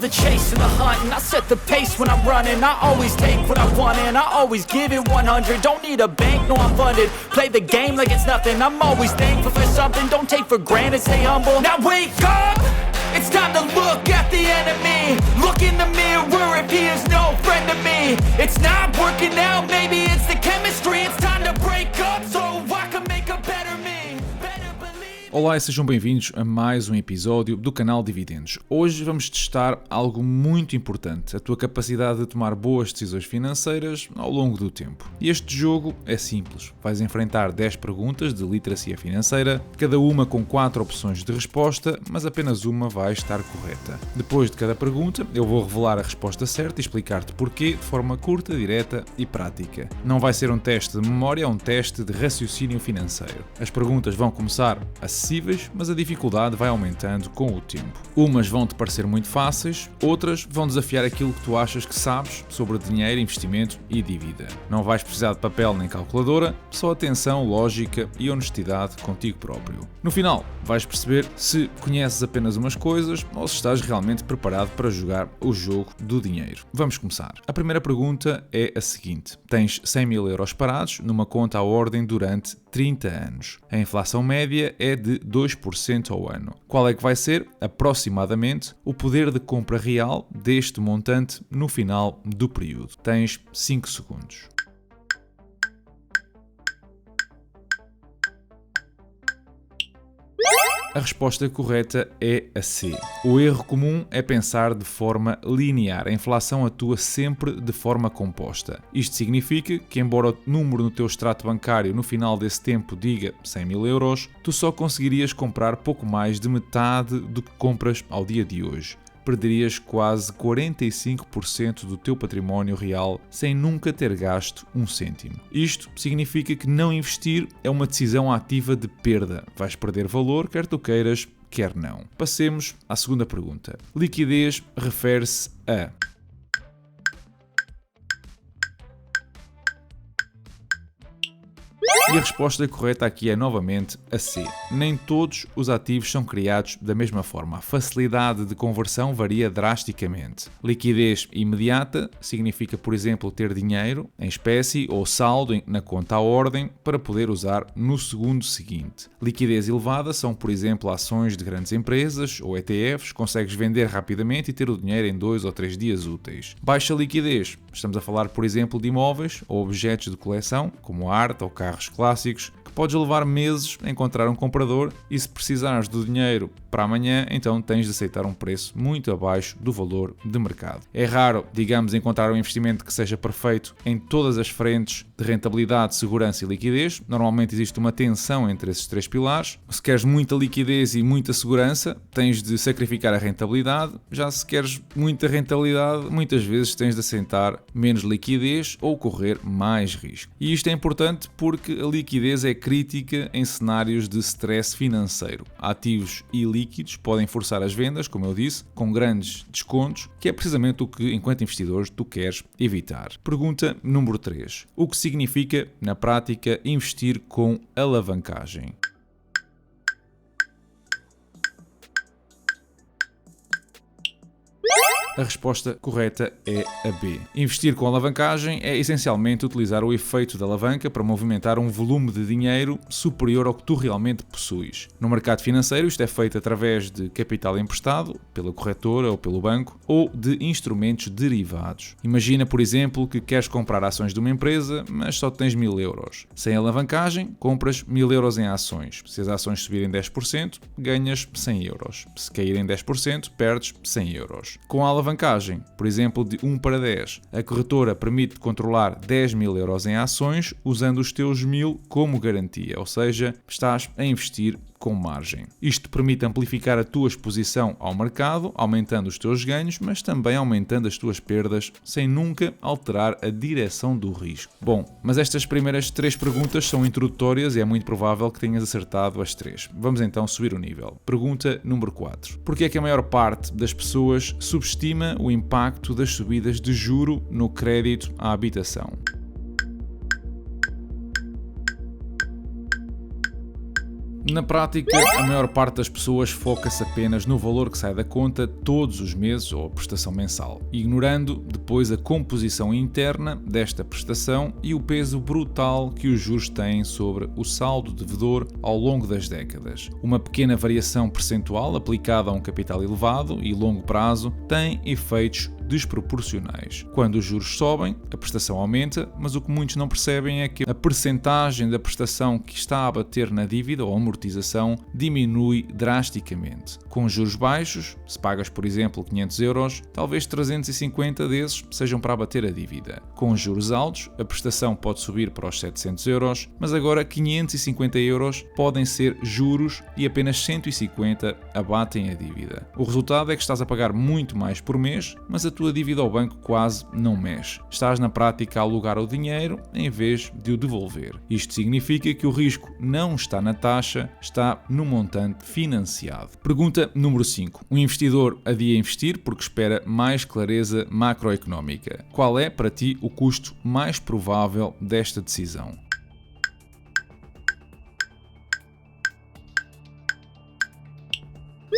the chase and the hunt, and I set the pace when I'm running. I always take what I want and I always give it 100. Don't need a bank, no I'm funded. Play the game like it's nothing. I'm always thankful for something. Don't take for granted, stay humble. Now wake up! It's time to look at the enemy. Look in the mirror if he is no friend to me. It's not working out, maybe it's the chemistry. It's time to break up so I can make a better me. Better believe. Olá e sejam bem-vindos a mais um episódio do canal Dividendos. Hoje vamos testar algo muito importante, a tua capacidade de tomar boas decisões financeiras ao longo do tempo. E este jogo é simples, vais enfrentar 10 perguntas de literacia financeira, cada uma com 4 opções de resposta, mas apenas uma vai estar correta. Depois de cada pergunta, eu vou revelar a resposta certa e explicar-te porquê de forma curta, direta e prática. Não vai ser um teste de memória, é um teste de raciocínio financeiro. As perguntas vão começar acessíveis, mas a dificuldade vai aumentando com o tempo. Umas vão-te parecer muito fáceis, outras vão desafiar aquilo que tu achas que sabes sobre dinheiro, investimento e dívida. Não vais precisar de papel nem calculadora, só atenção, lógica e honestidade contigo próprio. No final, vais perceber se conheces apenas umas coisas ou se estás realmente preparado para jogar o jogo do dinheiro. Vamos começar. A primeira pergunta é a seguinte. Tens 100 mil euros parados numa conta à ordem durante 30 anos. A inflação média é de 2% ao ano. Qual é que vai ser, aproximadamente, o poder de compra real deste montante no final do período? Tens 5 segundos. A resposta correta é a C. O erro comum é pensar de forma linear. A inflação atua sempre de forma composta. Isto significa que, embora o número no teu extrato bancário no final desse tempo diga 100 mil euros, tu só conseguirias comprar pouco mais de metade do que compras ao dia de hoje. Perderias quase 45% do teu património real sem nunca ter gasto um cêntimo. Isto significa que não investir é uma decisão ativa de perda. Vais perder valor, quer tu queiras, quer não. Passemos à segunda pergunta. Liquidez refere-se a... E a resposta correta aqui é novamente a C. Nem todos os ativos são criados da mesma forma. A facilidade de conversão varia drasticamente. Liquidez imediata significa, por exemplo, ter dinheiro em espécie ou saldo na conta à ordem para poder usar no segundo seguinte. Liquidez elevada são, por exemplo, ações de grandes empresas ou ETFs, consegues vender rapidamente e ter o dinheiro em 2 ou 3 dias úteis. Baixa liquidez, estamos a falar, por exemplo, de imóveis ou objetos de coleção, como arte ou carros clássicos, que podes levar meses a encontrar um comprador e se precisares do dinheiro para amanhã, então tens de aceitar um preço muito abaixo do valor de mercado. É raro, digamos, encontrar um investimento que seja perfeito em todas as frentes de rentabilidade, segurança e liquidez. Normalmente existe uma tensão entre esses 3 pilares. Se queres muita liquidez e muita segurança, tens de sacrificar a rentabilidade. Já se queres muita rentabilidade, muitas vezes tens de aceitar menos liquidez ou correr mais risco. E isto é importante porque a liquidez é crítica em cenários de stress financeiro. Ativos ilíquidos podem forçar as vendas, como eu disse, com grandes descontos, que é precisamente o que, enquanto investidores, tu queres evitar. Pergunta número 3. O que significa, na prática, investir com alavancagem? A resposta correta é a B. Investir com alavancagem é essencialmente utilizar o efeito da alavanca para movimentar um volume de dinheiro superior ao que tu realmente possuis. No mercado financeiro, isto é feito através de capital emprestado, pela corretora ou pelo banco, ou de instrumentos derivados. Imagina, por exemplo, que queres comprar ações de uma empresa, mas só tens 1000 euros. Sem alavancagem, compras 1000 euros em ações. Se as ações subirem 10%, ganhas 100 euros. Se caírem 10%, perdes 100 euros. Com a alavancagem, por exemplo, de 1 para 10, a corretora permite controlar 10 mil euros em ações usando os teus 1000 como garantia, ou seja, estás a investir com margem. Isto permite amplificar a tua exposição ao mercado, aumentando os teus ganhos, mas também aumentando as tuas perdas, sem nunca alterar a direção do risco. Bom, mas estas primeiras 3 perguntas são introdutórias e é muito provável que tenhas acertado as 3. Vamos então subir o nível. Pergunta número 4. Por que é que a maior parte das pessoas subestima o impacto das subidas de juro no crédito à habitação? Na prática, a maior parte das pessoas foca-se apenas no valor que sai da conta todos os meses ou a prestação mensal, ignorando depois a composição interna desta prestação e o peso brutal que os juros têm sobre o saldo devedor ao longo das décadas. Uma pequena variação percentual aplicada a um capital elevado e longo prazo tem efeitos desproporcionais. Quando os juros sobem, a prestação aumenta, mas o que muitos não percebem é que a percentagem da prestação que está a bater na dívida ou amortização diminui drasticamente. Com juros baixos, se pagas, por exemplo, 500 euros, talvez 350 desses sejam para abater a dívida. Com juros altos, a prestação pode subir para os 700 euros, mas agora 550 euros podem ser juros e apenas 150 abatem a dívida. O resultado é que estás a pagar muito mais por mês, mas a tua dívida ao banco quase não mexe. Estás na prática a alugar o dinheiro em vez de o devolver. Isto significa que o risco não está na taxa, está no montante financiado. Pergunta número 5. Um investidor adia investir porque espera mais clareza macroeconómica. Qual é para ti o custo mais provável desta decisão?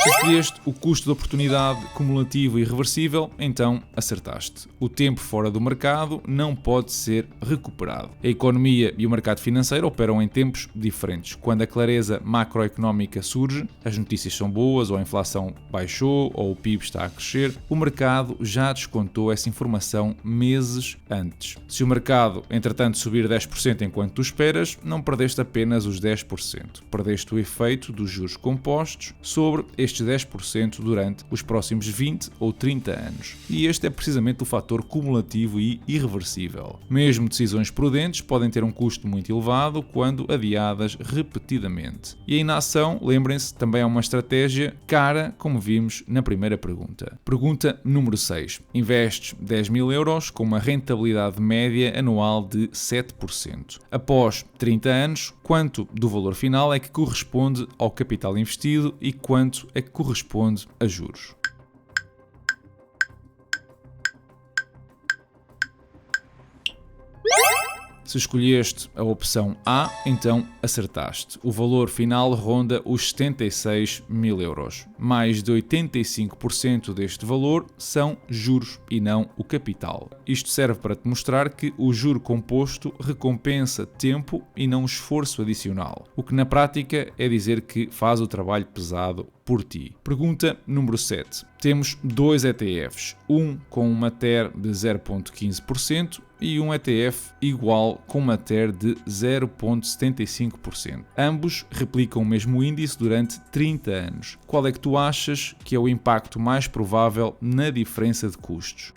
Se escolheste o custo de oportunidade cumulativo e reversível, então acertaste. O tempo fora do mercado não pode ser recuperado. A economia e o mercado financeiro operam em tempos diferentes. Quando a clareza macroeconómica surge, as notícias são boas, ou a inflação baixou, ou o PIB está a crescer, o mercado já descontou essa informação meses antes. Se o mercado, entretanto, subir 10% enquanto tu esperas, não perdeste apenas os 10%. Perdeste o efeito dos juros compostos sobre estes 10% durante os próximos 20 ou 30 anos. E este é precisamente o fator cumulativo e irreversível. Mesmo decisões prudentes podem ter um custo muito elevado quando adiadas repetidamente. E a inação, lembrem-se, também é uma estratégia cara, como vimos na primeira pergunta. Pergunta número 6. Investes 10.000 euros com uma rentabilidade média anual de 7%. Após 30 anos, quanto do valor final é que corresponde ao capital investido e quanto é que corresponde a juros? Se escolheste a opção A, então acertaste. O valor final ronda os 76.000 euros. Mais de 85% deste valor são juros e não o capital. Isto serve para te mostrar que o juro composto recompensa tempo e não esforço adicional, o que na prática é dizer que faz o trabalho pesado por ti. Pergunta número 7. Temos dois ETFs, um com uma TER de 0,15% e um ETF igual com uma TER de 0,75%. Ambos replicam o mesmo índice durante 30 anos. Qual é que tu achas que é o impacto mais provável na diferença de custos?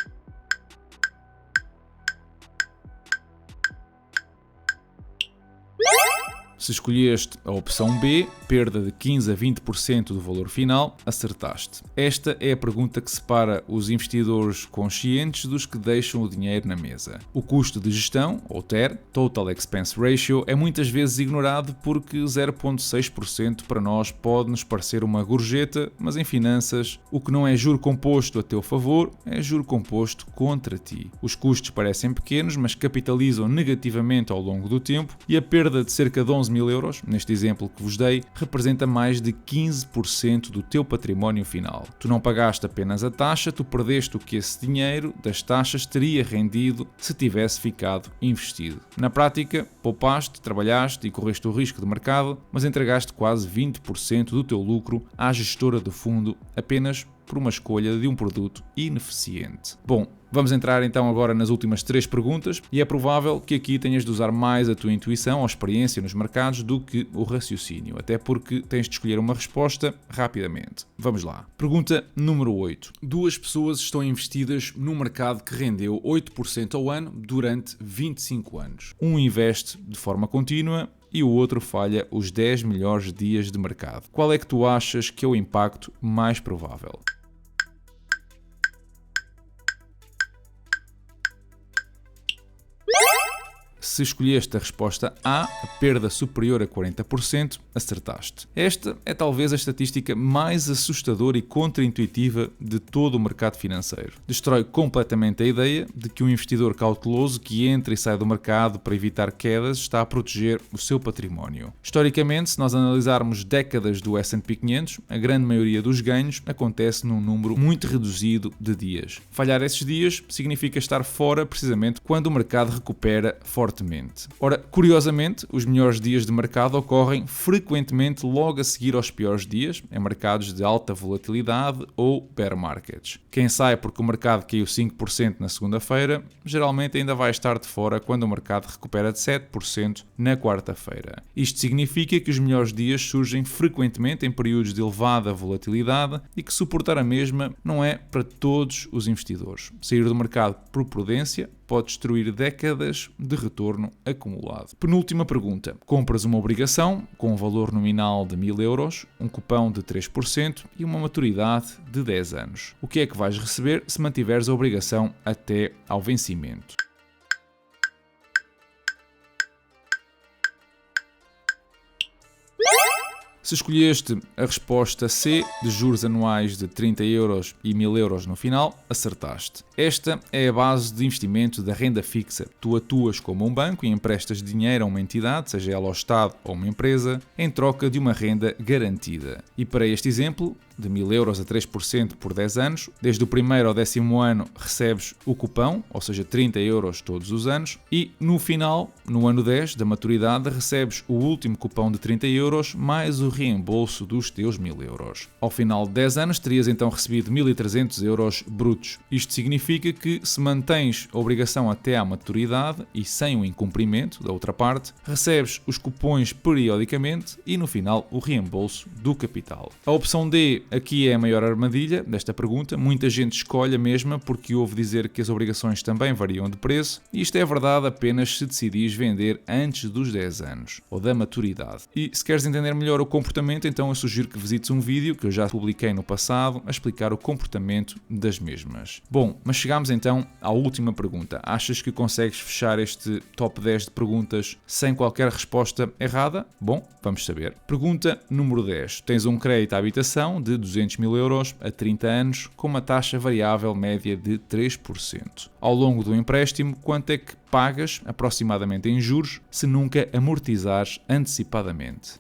Se escolheste a opção B, perda de 15 a 20% do valor final, acertaste. Esta é a pergunta que separa os investidores conscientes dos que deixam o dinheiro na mesa. O custo de gestão, ou TER, Total Expense Ratio, é muitas vezes ignorado porque 0,6% para nós pode nos parecer uma gorjeta, mas em finanças, o que não é juro composto a teu favor é juro composto contra ti. Os custos parecem pequenos, mas capitalizam negativamente ao longo do tempo e a perda de cerca de 11.000 euros, neste exemplo que vos dei, representa mais de 15% do teu património final. Tu não pagaste apenas a taxa, tu perdeste o que esse dinheiro das taxas teria rendido se tivesse ficado investido. Na prática, poupaste, trabalhaste e correste o risco de mercado, mas entregaste quase 20% do teu lucro à gestora do fundo apenas por uma escolha de um produto ineficiente. Bom, vamos entrar então agora nas últimas 3 perguntas e é provável que aqui tenhas de usar mais a tua intuição ou experiência nos mercados do que o raciocínio, até porque tens de escolher uma resposta rapidamente. Vamos lá. Pergunta número 8. 2 pessoas estão investidas num mercado que rendeu 8% ao ano durante 25 anos. Um investe de forma contínua e o outro falha os 10 melhores dias de mercado. Qual é que tu achas que é o impacto mais provável? Se escolheste a resposta A, a perda superior a 40%, acertaste. Esta é talvez a estatística mais assustadora e contraintuitiva de todo o mercado financeiro. Destrói completamente a ideia de que um investidor cauteloso que entra e sai do mercado para evitar quedas está a proteger o seu património. Historicamente, se nós analisarmos décadas do S&P 500, a grande maioria dos ganhos acontece num número muito reduzido de dias. Falhar esses dias significa estar fora precisamente quando o mercado recupera fortemente. Ora, curiosamente, os melhores dias de mercado ocorrem frequentemente logo a seguir aos piores dias, em mercados de alta volatilidade ou bear markets. Quem sai porque o mercado caiu 5% na segunda-feira, geralmente ainda vai estar de fora quando o mercado recupera de 7% na quarta-feira. Isto significa que os melhores dias surgem frequentemente em períodos de elevada volatilidade e que suportar a mesma não é para todos os investidores. Sair do mercado por prudência pode destruir décadas de retorno acumulado. Penúltima pergunta. Compras uma obrigação com um valor nominal de 1.000 euros, um cupão de 3% e uma maturidade de 10 anos. O que é que vais receber se mantiveres a obrigação até ao vencimento? Se escolheste a resposta C, de juros anuais de 30 euros e 1.000 euros no final, acertaste. Esta é a base de investimento da renda fixa. Tu atuas como um banco e emprestas dinheiro a uma entidade, seja ela ao Estado ou uma empresa, em troca de uma renda garantida. E para este exemplo, de 1.000 euros a 3% por 10 anos, desde o primeiro ao 10º ano recebes o cupão, ou seja, 30 euros todos os anos, e no final, no ano 10 da maturidade, recebes o último cupão de 30 euros mais o reembolso dos teus 1.000 euros. Ao final de 10 anos terias então recebido 1.300 euros brutos. Isto significa que se mantens a obrigação até à maturidade e sem o incumprimento da outra parte, recebes os cupões periodicamente e no final o reembolso do capital. A opção D aqui é a maior armadilha desta pergunta. Muita gente escolhe a mesma porque ouve dizer que as obrigações também variam de preço, e isto é verdade apenas se decidires vender antes dos 10 anos ou da maturidade. E se queres entender melhor o comportamento, então eu sugiro que visites um vídeo que eu já publiquei no passado a explicar o comportamento das mesmas. Bom, mas chegamos então à última pergunta. Achas que consegues fechar este top 10 de perguntas sem qualquer resposta errada? Bom, vamos saber. Pergunta número 10. Tens um crédito à habitação de 200.000 euros a 30 anos com uma taxa variável média de 3%. Ao longo do empréstimo, quanto é que pagas aproximadamente em juros se nunca amortizares antecipadamente?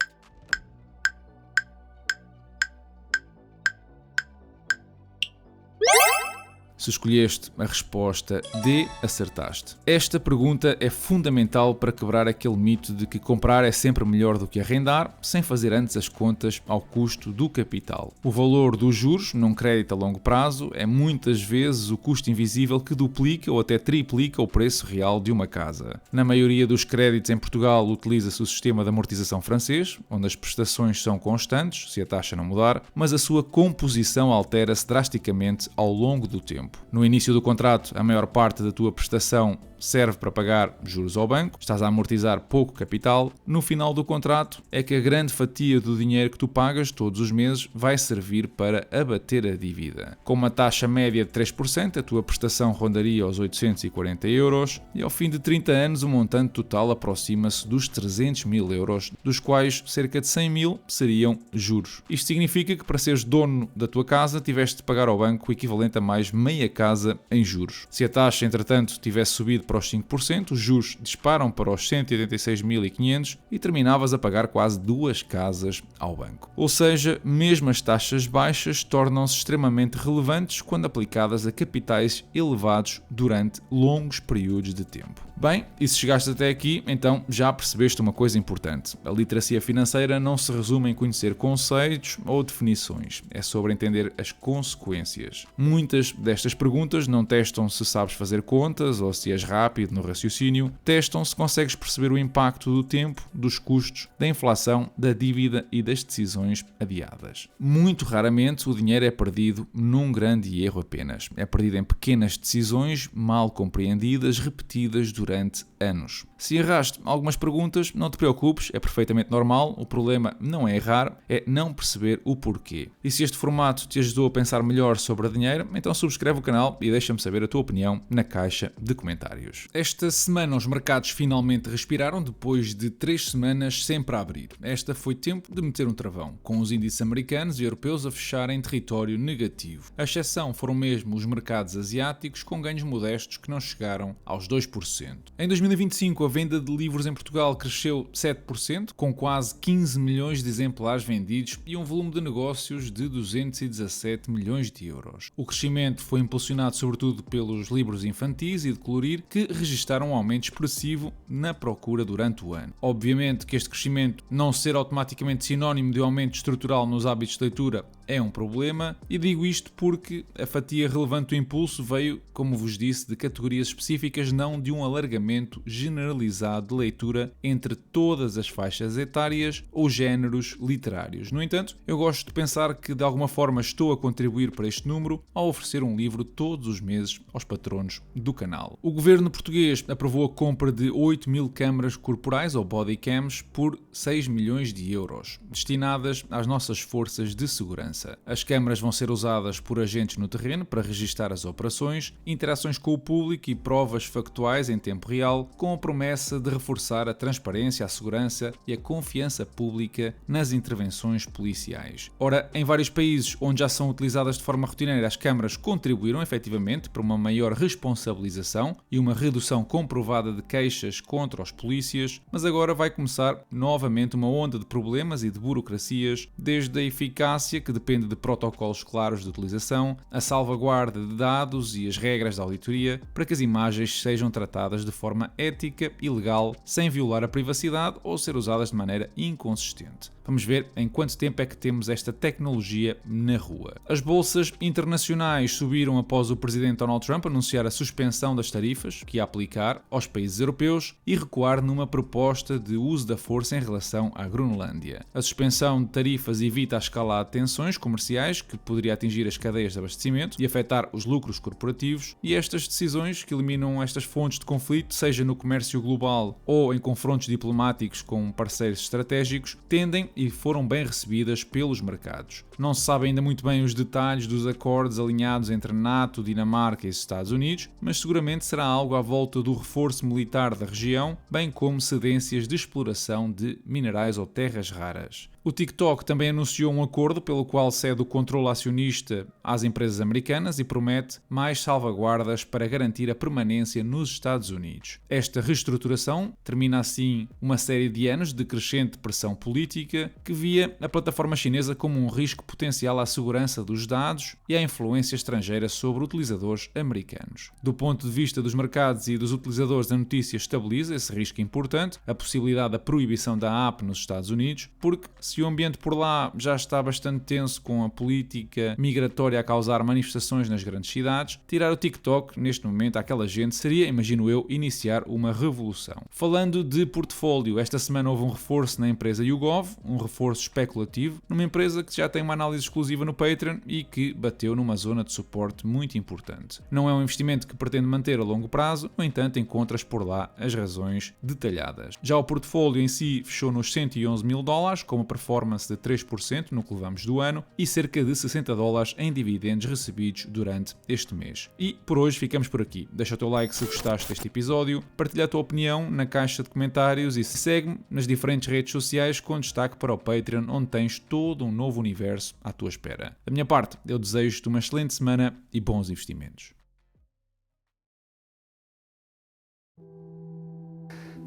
Se escolheste a resposta D, acertaste. Esta pergunta é fundamental para quebrar aquele mito de que comprar é sempre melhor do que arrendar, sem fazer antes as contas ao custo do capital. O valor dos juros num crédito a longo prazo é muitas vezes o custo invisível que duplica ou até triplica o preço real de uma casa. Na maioria dos créditos em Portugal utiliza-se o sistema de amortização francês, onde as prestações são constantes, se a taxa não mudar, mas a sua composição altera-se drasticamente ao longo do tempo. No início do contrato, a maior parte da tua prestação serve para pagar juros ao banco, estás a amortizar pouco capital. No final do contrato é que a grande fatia do dinheiro que tu pagas todos os meses vai servir para abater a dívida. Com uma taxa média de 3%, a tua prestação rondaria aos 840 euros e ao fim de 30 anos o montante total aproxima-se dos 300.000 euros, dos quais cerca de 100.000 seriam juros. Isto significa que para seres dono da tua casa tiveste de pagar ao banco o equivalente a mais meia casa em juros. Se a taxa, entretanto, tivesse subido para os 5%, os juros disparam para os 186.500 e terminavas a pagar quase 2 casas ao banco. Ou seja, mesmo as taxas baixas tornam-se extremamente relevantes quando aplicadas a capitais elevados durante longos períodos de tempo. Bem, e se chegaste até aqui, então já percebeste uma coisa importante. A literacia financeira não se resume em conhecer conceitos ou definições, é sobre entender as consequências. Muitas destas perguntas não testam se sabes fazer contas ou se és rápido no raciocínio, testam se consegues perceber o impacto do tempo, dos custos, da inflação, da dívida e das decisões adiadas. Muito raramente o dinheiro é perdido num grande erro apenas. É perdido em pequenas decisões mal compreendidas, repetidas durante anos. Se erraste algumas perguntas, não te preocupes, é perfeitamente normal. O problema não é errar, é não perceber o porquê. E se este formato te ajudou a pensar melhor sobre dinheiro, então subscreve o canal e deixa-me saber a tua opinião na caixa de comentários. diários. Esta semana os mercados finalmente respiraram depois de 3 semanas sempre a abrir. Esta foi tempo de meter um travão, com os índices americanos e europeus a fecharem em território negativo. A exceção foram mesmo os mercados asiáticos, com ganhos modestos que não chegaram aos 2%. Em 2025, a venda de livros em Portugal cresceu 7%, com quase 15 milhões de exemplares vendidos e um volume de negócios de 217 milhões de euros. O crescimento foi impulsionado sobretudo pelos livros infantis e de colorir, que registaram um aumento expressivo na procura durante o ano. Obviamente que este crescimento não ser automaticamente sinónimo de aumento estrutural nos hábitos de leitura é um problema, e digo isto porque a fatia relevante do impulso veio, como vos disse, de categorias específicas, não de um alargamento generalizado de leitura entre todas as faixas etárias ou géneros literários. No entanto, eu gosto de pensar que de alguma forma estou a contribuir para este número ao oferecer um livro todos os meses aos patronos do canal. O governo português aprovou a compra de 8.000 câmaras corporais ou bodycams por 6 milhões de euros, destinadas às nossas forças de segurança. As câmaras vão ser usadas por agentes no terreno para registar as operações, interações com o público e provas factuais em tempo real, com a promessa de reforçar a transparência, a segurança e a confiança pública nas intervenções policiais. Ora, em vários países onde já são utilizadas de forma rotineira, as câmaras contribuíram efetivamente para uma maior responsabilização e uma redução comprovada de queixas contra os polícias, mas agora vai começar novamente uma onda de problemas e de burocracias, desde a eficácia, que depende de protocolos claros de utilização, a salvaguarda de dados e as regras da auditoria, para que as imagens sejam tratadas de forma ética e legal, sem violar a privacidade ou ser usadas de maneira inconsistente. Vamos ver em quanto tempo é que temos esta tecnologia na rua. As bolsas internacionais subiram após o presidente Donald Trump anunciar a suspensão das tarifas que ia aplicar aos países europeus e recuar numa proposta de uso da força em relação à Groenlândia. A suspensão de tarifas evita a escalada de tensões comerciais que poderia atingir as cadeias de abastecimento e afetar os lucros corporativos, e estas decisões que eliminam estas fontes de conflito, seja no comércio global ou em confrontos diplomáticos com parceiros estratégicos, tendem e foram bem recebidas pelos mercados. Não se sabe ainda muito bem os detalhes dos acordos alinhados entre NATO, Dinamarca e Estados Unidos, mas seguramente será algo à volta do reforço militar da região, bem como cedências de exploração de minerais ou terras raras. O TikTok também anunciou um acordo pelo qual cede o controle acionista às empresas americanas e promete mais salvaguardas para garantir a permanência nos Estados Unidos. Esta reestruturação termina assim uma série de anos de crescente pressão política que via a plataforma chinesa como um risco potencial à segurança dos dados e à influência estrangeira sobre utilizadores americanos. Do ponto de vista dos mercados e dos utilizadores, a notícia estabiliza esse risco importante, a possibilidade da proibição da app nos Estados Unidos, porque se o ambiente por lá já está bastante tenso com a política migratória a causar manifestações nas grandes cidades, tirar o TikTok neste momento àquela gente seria, imagino eu, iniciar uma revolução. Falando de portfólio, esta semana houve um reforço na empresa YouGov, um reforço especulativo, numa empresa que já tem uma análise exclusiva no Patreon e que bateu numa zona de suporte muito importante. Não é um investimento que pretende manter a longo prazo, no entanto encontras por lá as razões detalhadas. Já o portfólio em si fechou nos $111.000, com uma performance de 3% no que levamos do ano e cerca de $60 em dividendos recebidos durante este mês. E por hoje ficamos por aqui. Deixa o teu like se gostaste deste episódio, partilha a tua opinião na caixa de comentários e segue-me nas diferentes redes sociais com destaque para o Patreon, onde tens todo um novo universo à tua espera. Da minha parte, eu desejo-te uma excelente semana e bons investimentos.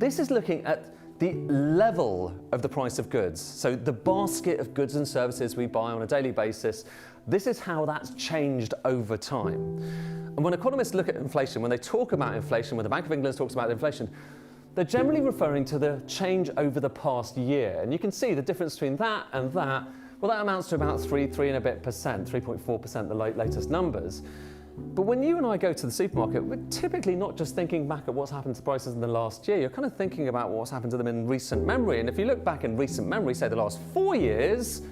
This is looking at the level of the price of goods. So the basket of goods and services we buy on a daily basis, this is how that's changed over time. And when economists look at inflation, when they talk about inflation, when the Bank of England talks about inflation, they're generally referring to the change over the past year. And you can see the difference between that and that. Well, that amounts to about 3 and a bit percent, 3.4%, the latest numbers. But when you and I go to the supermarket, we're typically not just thinking back at what's happened to prices in the last year. You're kind of thinking about what's happened to them in recent memory. And if you look back in recent memory, say the last 4 years,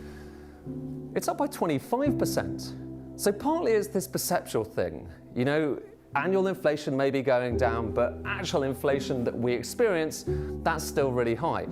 it's up by 25%. So partly it's this perceptual thing. You know, annual inflation may be going down, but actual inflation that we experience, that's still really high.